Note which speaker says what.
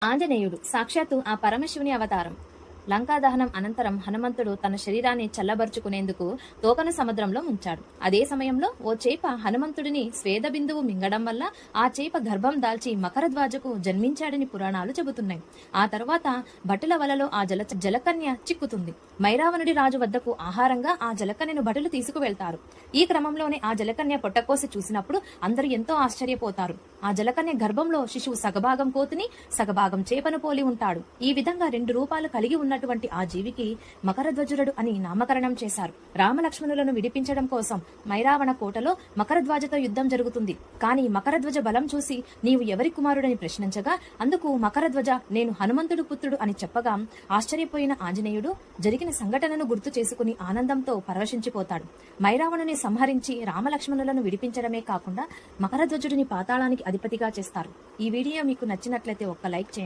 Speaker 1: ఆంజనేయుడు సాక్షాత్తు ఆ పరమశివుని అవతారం. లంకాదహనం అనంతరం హనుమంతుడు తన శరీరాన్ని చల్లబరుచుకునేందుకు తోకను సముద్రంలో ముంచాడు. అదే సమయంలో ఓ చేప హనుమంతుడిని స్వేద బిందువు మింగడం వల్ల ఆ చేప గర్భం దాల్చి మకరధ్వజకు జన్మించాడని పురాణాలు చెబుతున్నాయి. ఆ తర్వాత భటుల వలలో ఆ జలకన్య చిక్కుతుంది. మైరావణుడి రాజు వద్దకు ఆహారంగా ఆ జలకన్యను భటులు తీసుకువెళ్తారు. ఈ క్రమంలోనే ఆ జలకన్య పొట్టకోసి చూసినప్పుడు అందరూ ఎంతో ఆశ్చర్యపోతారు. ఆ జలకన్య గర్భంలో శిశువు సగభాగం కోతిని, సగభాగం చేపను పోలి ఉంటాడు. ఈ విధంగా 2 రూపాలు కలిగి ఉన్నటువంటి ఆ జీవికి మకరధ్వజుడు అని నామకరణం చేశారు. రామలక్ష్మణులను విడిపించడం కోసం మైరావణ కోటలో మకరధ్వజతో యుద్ధం జరుగుతుంది. కానీ మకరధ్వజ బలం చూసి నీవు ఎవరి కుమారుడని ప్రశ్నించగా అందుకు మకరధ్వజ నేను హనుమంతుడు పుత్రుడు అని చెప్పగా ఆశ్చర్యపోయిన ఆంజనేయుడు జరిగిన సంఘటనను గుర్తు చేసుకుని ఆనందంతో పరవశించిపోతాడు. మైరావణుని సంహరించి రామలక్ష్మణులను విడిపించడమే కాకుండా మకరధ్వజుడిని పాతాళానికి అధిపతిగా చేస్తారు. ఈ వీడియో మీకు నచ్చినట్లయితే ఒక్క లైక్ చేయండి.